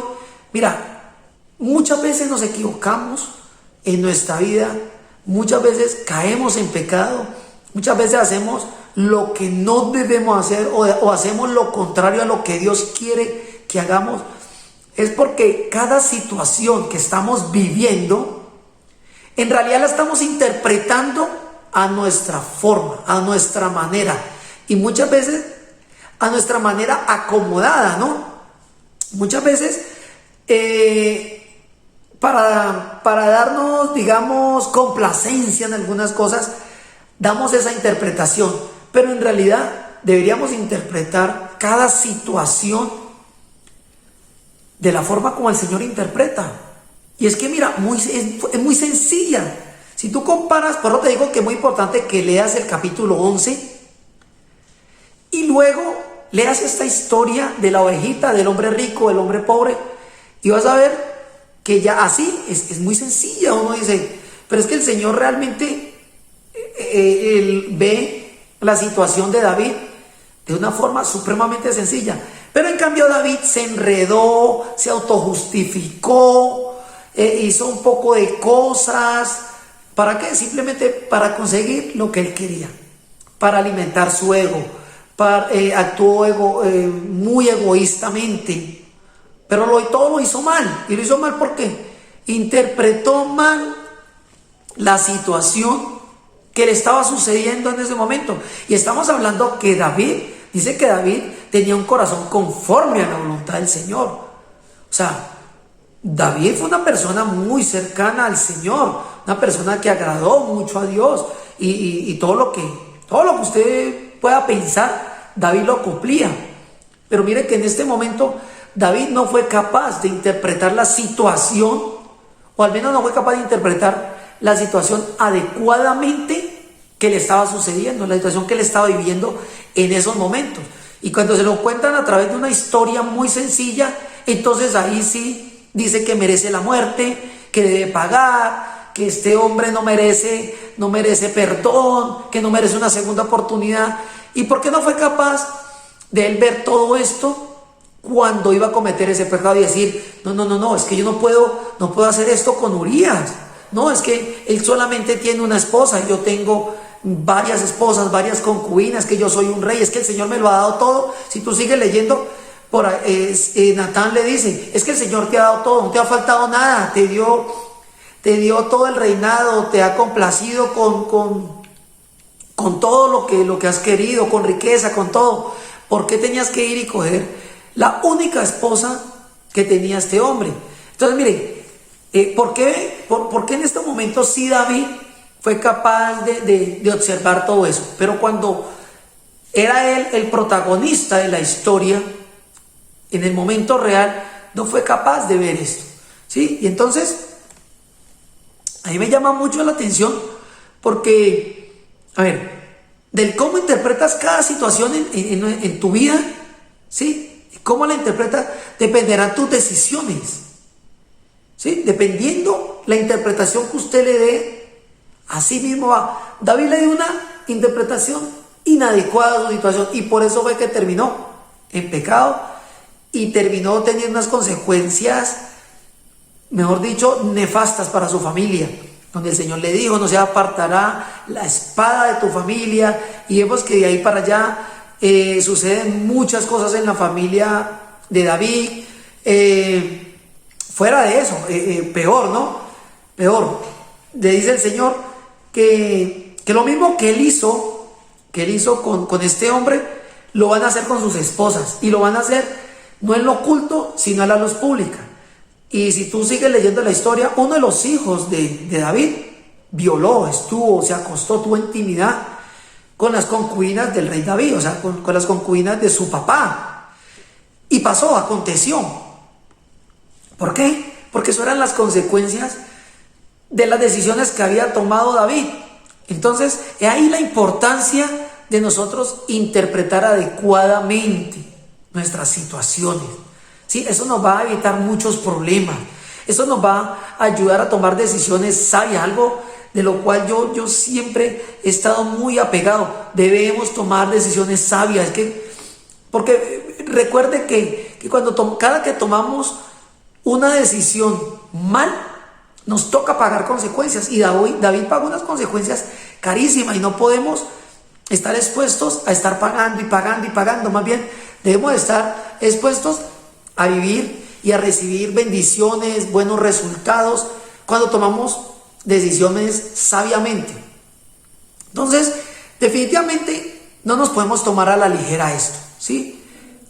mira, muchas veces nos equivocamos en nuestra vida, muchas veces caemos en pecado, muchas veces hacemos lo que no debemos hacer, o hacemos lo contrario a lo que Dios quiere que hagamos. Es porque cada situación que estamos viviendo, en realidad la estamos interpretando a nuestra forma, a nuestra manera, y muchas veces a nuestra manera acomodada, ¿no? Muchas veces para darnos, digamos, complacencia en algunas cosas, damos esa interpretación, pero en realidad deberíamos interpretar cada situación de la forma como el Señor interpreta. Y es que mira, es muy sencilla. Si tú comparas, por eso te digo que es muy importante que leas el capítulo 11 y luego leas esta historia de la ovejita, del hombre rico, del hombre pobre, y vas a ver que ya así es muy sencilla. Uno dice, pero es que el Señor realmente él ve la situación de David de una forma supremamente sencilla. Pero en cambio David se enredó, se autojustificó, hizo un poco de cosas. ¿Para qué? Simplemente para conseguir lo que él quería, para alimentar su ego, actuó muy egoístamente, pero todo lo hizo mal. Y lo hizo mal porque interpretó mal la situación que le estaba sucediendo en ese momento. Y estamos hablando que dice que David tenía un corazón conforme a la voluntad del Señor. O sea, David fue una persona muy cercana al Señor, una persona que agradó mucho a Dios, y todo lo que usted pueda pensar, David lo cumplía. Pero mire que en este momento David no fue capaz de interpretar la situación, o al menos no fue capaz de interpretar la situación adecuadamente que le estaba sucediendo, la situación que le estaba viviendo en esos momentos. Y cuando se lo cuentan a través de una historia muy sencilla, entonces ahí sí dice que merece la muerte, que debe pagar, que este hombre no merece perdón, que no merece una segunda oportunidad. ¿Y por qué no fue capaz de él ver todo esto cuando iba a cometer ese pecado y decir, no, es que yo no puedo hacer esto con Urías? No, es que él solamente tiene una esposa y yo tengo varias esposas, varias concubinas, que yo soy un rey, es que el Señor me lo ha dado todo. Si tú sigues leyendo, Natán le dice, es que el Señor te ha dado todo, no te ha faltado nada, te dio todo el reinado, te ha complacido con todo lo que has querido, con riqueza, con todo. ¿Por qué tenías que ir y coger la única esposa que tenía este hombre. Entonces, miren, ¿por qué en este momento sí David fue capaz de observar todo eso? Pero cuando era él el protagonista de la historia, en el momento real, no fue capaz de ver esto, ¿sí? Y entonces, a mí me llama mucho la atención porque, a ver, del cómo interpretas cada situación en tu vida, ¿sí? Cómo la interpretas dependerán tus decisiones, ¿sí? Dependiendo la interpretación que usted le dé, así mismo va. David le dio una interpretación inadecuada a su situación y por eso fue que terminó en pecado y terminó teniendo unas consecuencias, mejor dicho, nefastas para su familia, donde el Señor le dijo: no se apartará la espada de tu familia, y vemos que de ahí para allá suceden muchas cosas en la familia de David. Fuera de eso, peor, ¿no? Peor. Le dice el Señor que lo mismo que él hizo con este hombre, lo van a hacer con sus esposas, y lo van a hacer no en lo oculto, sino en la luz pública. Y si tú sigues leyendo la historia, uno de los hijos de David violó, se acostó, tuvo intimidad con las concubinas del rey David, o sea, con las concubinas de su papá. Y aconteció. ¿Por qué? Porque eso eran las consecuencias de las decisiones que había tomado David. Entonces, es ahí la importancia de nosotros interpretar adecuadamente nuestras situaciones. ¿Sí? Eso nos va a evitar muchos problemas. Eso nos va a ayudar a tomar decisiones sabias, algo de lo cual yo siempre he estado muy apegado. Debemos tomar decisiones sabias, porque recuerde que cada que tomamos una decisión mal, nos toca pagar consecuencias, y David pagó unas consecuencias carísimas, y no podemos estar expuestos a estar pagando y pagando y pagando. Más bien debemos estar expuestos a vivir y a recibir bendiciones, buenos resultados, cuando tomamos decisiones sabiamente. Entonces, definitivamente no nos podemos tomar a la ligera esto, ¿sí?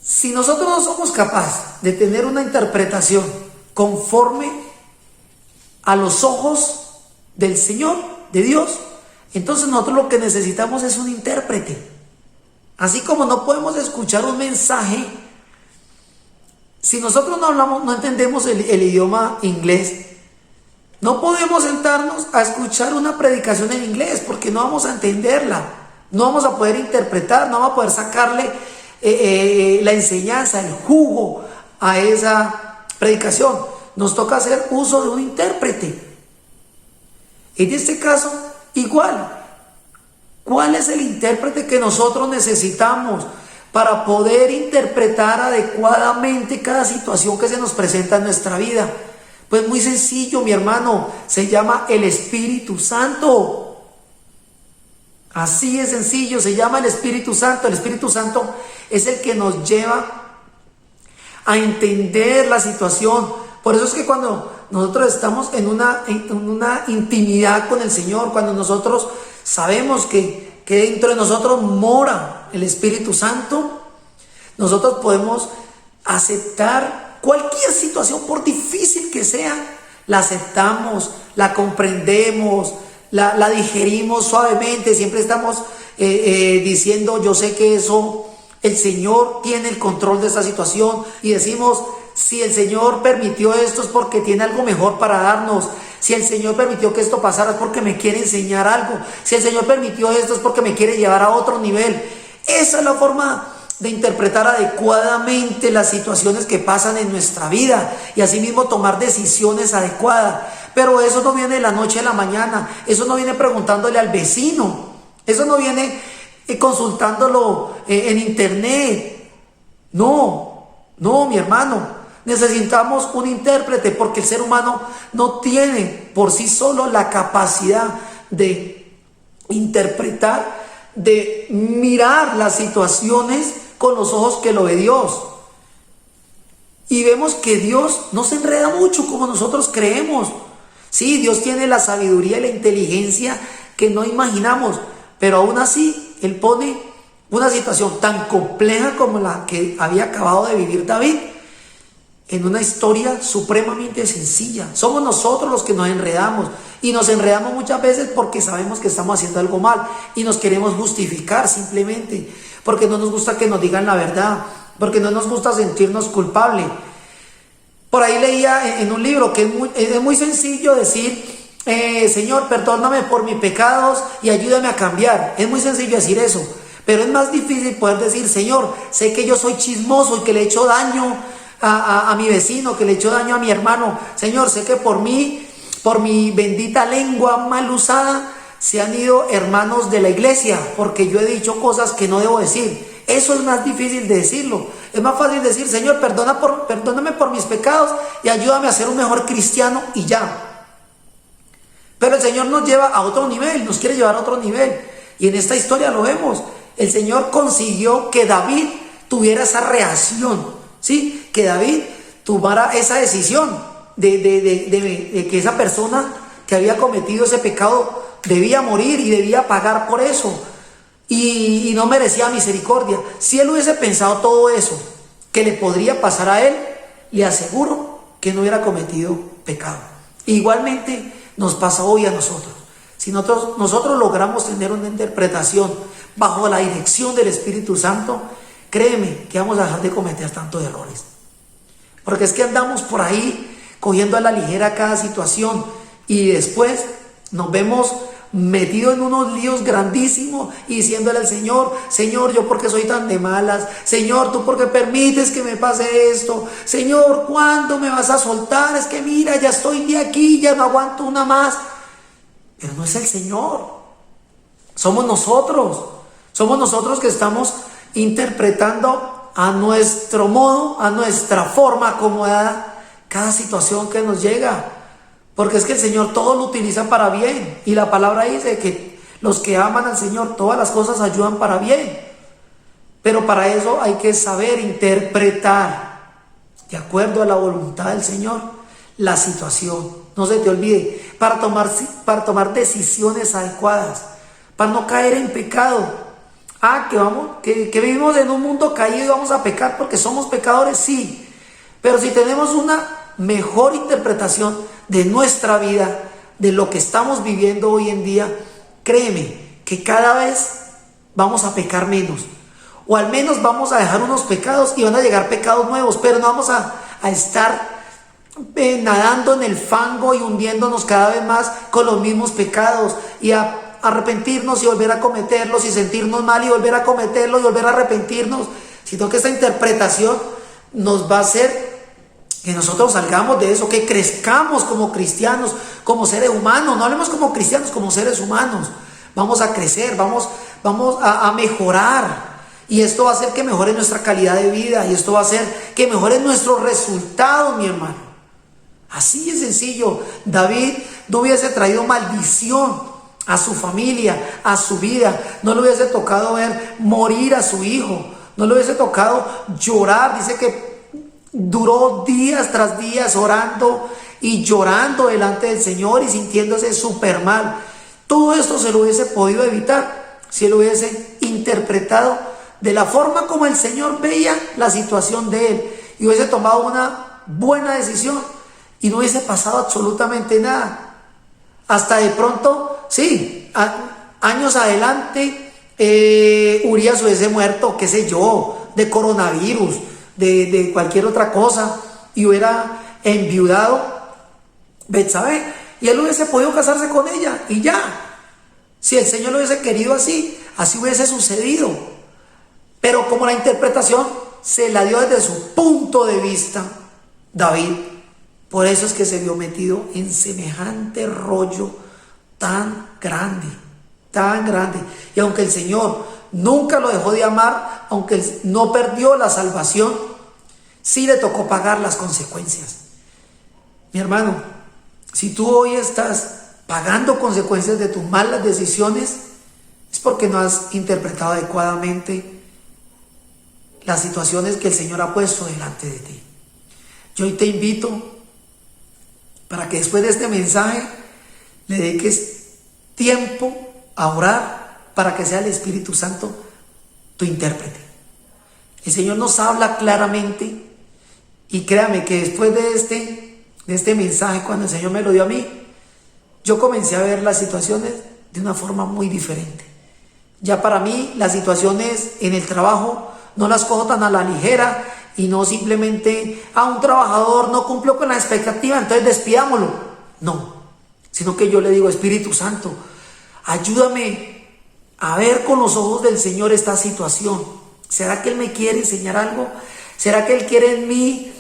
Si nosotros no somos capaces de tener una interpretación conforme a los ojos del Señor, de Dios, entonces nosotros lo que necesitamos es un intérprete. Así como no podemos escuchar un mensaje si nosotros no entendemos el idioma inglés. No podemos sentarnos a escuchar una predicación en inglés, porque no vamos a entenderla, no vamos a poder interpretar, no vamos a poder sacarle la enseñanza, el jugo a esa predicación. Nos toca hacer uso de un intérprete. En este caso, igual, ¿cuál es el intérprete que nosotros necesitamos para poder interpretar adecuadamente cada situación que se nos presenta en nuestra vida? Pues muy sencillo, mi hermano, se llama el Espíritu Santo. Así es sencillo, se llama el Espíritu Santo. El Espíritu Santo es el que nos lleva a entender la situación. Por eso es que cuando nosotros estamos en una intimidad con el Señor, cuando nosotros sabemos que dentro de nosotros mora el Espíritu Santo, nosotros podemos aceptar cualquier situación, por difícil que sea. La aceptamos, la comprendemos, la digerimos suavemente. Siempre estamos diciendo: yo sé que el Señor tiene el control de esta situación, y decimos: si el Señor permitió esto es porque tiene algo mejor para darnos. Si el Señor permitió que esto pasara es porque me quiere enseñar algo. Si el Señor permitió esto es porque me quiere llevar a otro nivel. Esa es la forma de interpretar adecuadamente las situaciones que pasan en nuestra vida, y asimismo tomar decisiones adecuadas. Pero eso no viene de la noche a la mañana. Eso no viene preguntándole al vecino. Eso no viene consultándolo en internet. No, mi hermano. Necesitamos un intérprete, porque el ser humano no tiene por sí solo la capacidad de interpretar, de mirar las situaciones con los ojos que lo ve Dios. Y vemos que Dios no se enreda mucho como nosotros creemos. Sí, Dios tiene la sabiduría y la inteligencia que no imaginamos, pero aún así Él pone una situación tan compleja como la que había acabado de vivir David en una historia supremamente sencilla. Somos nosotros los que nos enredamos, y nos enredamos muchas veces porque sabemos que estamos haciendo algo mal y nos queremos justificar simplemente porque no nos gusta que nos digan la verdad, porque no nos gusta sentirnos culpables. Por ahí leía en un libro que es muy sencillo decir, Señor, perdóname por mis pecados y ayúdame a cambiar. Es muy sencillo decir eso, pero es más difícil poder decir, Señor, sé que yo soy chismoso y que le he hecho daño a mi vecino, que le he hecho daño a mi hermano. Señor, sé que por mí, por mi bendita lengua mal usada, se han ido hermanos de la iglesia, porque yo he dicho cosas que no debo decir. Eso es más difícil de decirlo. Es más fácil decir, Señor, perdóname por mis pecados y ayúdame a ser un mejor cristiano, y ya. Pero el Señor nos lleva a otro nivel, nos quiere llevar a otro nivel. Y en esta historia lo vemos. El Señor consiguió que David tuviera esa reacción, ¿sí? Que David tomara esa decisión de que esa persona que había cometido ese pecado debía morir y debía pagar por eso. Y no merecía misericordia. Si él hubiese pensado todo eso que le podría pasar a él, le aseguro que no hubiera cometido pecado. Igualmente nos pasa hoy a nosotros. Si nosotros logramos tener una interpretación bajo la dirección del Espíritu Santo, créeme que vamos a dejar de cometer tantos errores. Porque es que andamos por ahí cogiendo a la ligera cada situación y después nos vemos metido en unos líos grandísimos y diciéndole al Señor, Señor, yo porque soy tan de malas, Señor, tú porque permites que me pase esto, Señor, ¿cuándo me vas a soltar? Es que mira, ya estoy de aquí, ya no aguanto una más. Pero no es el Señor, somos nosotros que estamos interpretando a nuestro modo, a nuestra forma acomodada cada situación que nos llega. Porque es que el Señor todo lo utiliza para bien. Y la palabra dice que los que aman al Señor, todas las cosas ayudan para bien. Pero para eso hay que saber interpretar, de acuerdo a la voluntad del Señor, la situación. No se te olvide, para tomar decisiones adecuadas, para no caer en pecado. Que vivimos en un mundo caído y vamos a pecar porque somos pecadores, sí. Pero si tenemos una mejor interpretación de nuestra vida, de lo que estamos viviendo hoy en día, créeme que cada vez vamos a pecar menos, o al menos vamos a dejar unos pecados y van a llegar pecados nuevos, pero no vamos a estar nadando en el fango y hundiéndonos cada vez más con los mismos pecados y a arrepentirnos y volver a cometerlos y sentirnos mal y volver a cometerlos y volver a arrepentirnos, sino que esta interpretación nos va a hacer que nosotros salgamos de eso, que crezcamos como cristianos, como seres humanos. No hablemos como cristianos, como seres humanos. Vamos a crecer, vamos a mejorar. Y esto va a hacer que mejore nuestra calidad de vida. Y esto va a hacer que mejore nuestros resultados, mi hermano. Así es sencillo. David no hubiese traído maldición a su familia, a su vida. No le hubiese tocado ver morir a su hijo. No le hubiese tocado llorar. Dice que duró días tras días orando y llorando delante del Señor y sintiéndose súper mal. Todo esto se lo hubiese podido evitar si él hubiese interpretado de la forma como el Señor veía la situación de él y hubiese tomado una buena decisión y no hubiese pasado absolutamente nada. Hasta de pronto, sí, años adelante, Urías hubiese muerto, qué sé yo, de coronavirus, de cualquier otra cosa, y hubiera enviudado Betsabé y él hubiese podido casarse con ella y ya. Si el Señor lo hubiese querido así hubiese sucedido. Pero como la interpretación se la dio desde su punto de vista David, por eso es que se vio metido en semejante rollo tan grande. Y aunque el Señor nunca lo dejó de amar, aunque no perdió la salvación, sí le tocó pagar las consecuencias. Mi hermano, si tú hoy estás pagando consecuencias de tus malas decisiones, es porque no has interpretado adecuadamente las situaciones que el Señor ha puesto delante de ti. Yo hoy te invito para que después de este mensaje le dediques tiempo a orar para que sea el Espíritu Santo tu intérprete. El Señor nos habla claramente y créame que después de este mensaje, cuando el Señor me lo dio a mí, yo comencé a ver las situaciones de una forma muy diferente. Ya para mí las situaciones en el trabajo no las cojo tan a la ligera y no simplemente un trabajador no cumplió con la expectativa, entonces despidámoslo. No, sino que yo le digo, Espíritu Santo, ayúdame a ver con los ojos del Señor esta situación. ¿Será que Él me quiere enseñar algo? ¿Será que Él quiere en mí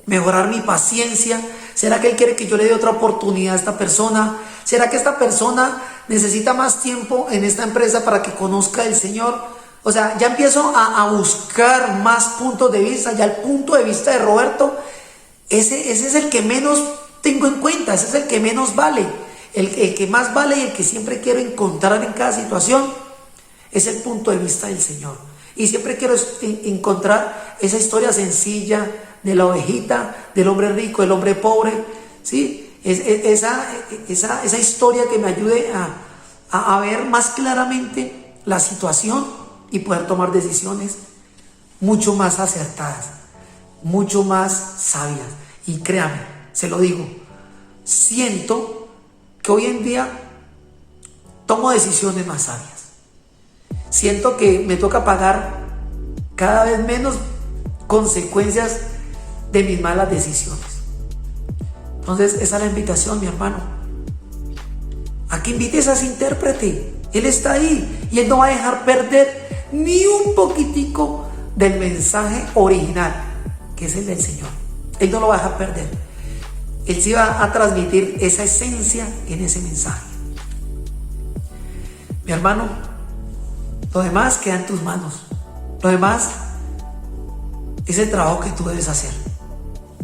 mejorar mi paciencia? ¿Será que Él quiere que yo le dé otra oportunidad a esta persona? ¿Será que esta persona necesita más tiempo en esta empresa para que conozca el Señor? O sea, ya empiezo a buscar más puntos de vista. Ya el punto de vista de Roberto, ese es el que menos tengo en cuenta, ese es el que menos vale. El que más vale y el que siempre quiero encontrar en cada situación es el punto de vista del Señor. Y siempre quiero encontrar esa historia sencilla de la ovejita, del hombre rico, del hombre pobre, ¿sí? Esa historia que me ayude a ver más claramente la situación y poder tomar decisiones mucho más acertadas, mucho más sabias. Y créame, se lo digo, siento que hoy en día tomo decisiones más sabias. Siento que me toca pagar cada vez menos consecuencias de mis malas decisiones. Entonces esa es la invitación, mi hermano, a que invites a ese intérprete. Él está ahí y Él no va a dejar perder ni un poquitico del mensaje original, que es el del Señor. Él no lo va a dejar perder. Él sí va a transmitir esa esencia en ese mensaje. Mi hermano, lo demás queda en tus manos. Lo demás es el trabajo que tú debes hacer.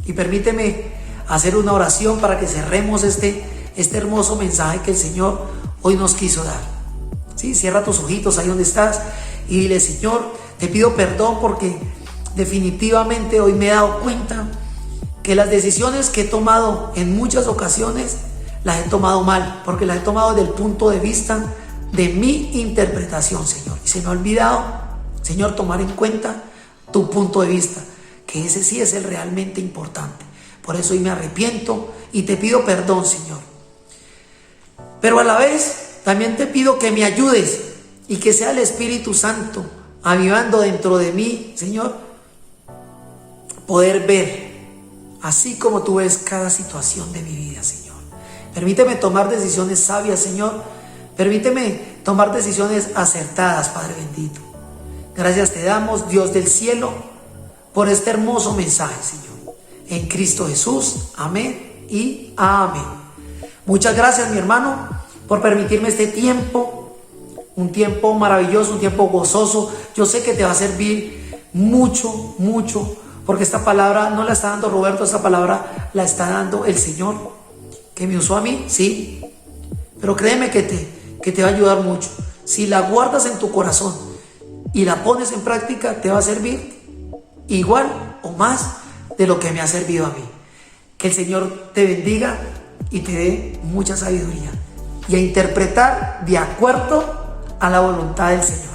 Y permíteme hacer una oración para que cerremos este hermoso mensaje que el Señor hoy nos quiso dar. ¿Sí? Cierra tus ojitos ahí donde estás y dile: Señor, te pido perdón porque definitivamente hoy me he dado cuenta que las decisiones que he tomado en muchas ocasiones las he tomado mal, porque las he tomado desde el punto de vista de mi interpretación, Señor. Y se me ha olvidado, Señor, tomar en cuenta tu punto de vista, que ese sí es el realmente importante. Por eso hoy me arrepiento y te pido perdón, Señor. Pero a la vez también te pido que me ayudes y que sea el Espíritu Santo avivando dentro de mí, Señor, poder ver así como tú ves cada situación de mi vida, Señor. Permíteme tomar decisiones sabias, Señor. Permíteme tomar decisiones acertadas, Padre bendito. Gracias te damos, Dios del cielo, por este hermoso mensaje, Señor. En Cristo Jesús, amén y amén. Muchas gracias, mi hermano, por permitirme este tiempo, un tiempo maravilloso, un tiempo gozoso. Yo sé que te va a servir mucho, mucho, porque esta palabra no la está dando Roberto, esta palabra la está dando el Señor, que me usó a mí, sí, pero créeme que te va a ayudar mucho. Si la guardas en tu corazón y la pones en práctica, te va a servir igual o más de lo que me ha servido a mí. Que el Señor te bendiga y te dé mucha sabiduría y a interpretar de acuerdo a la voluntad del Señor.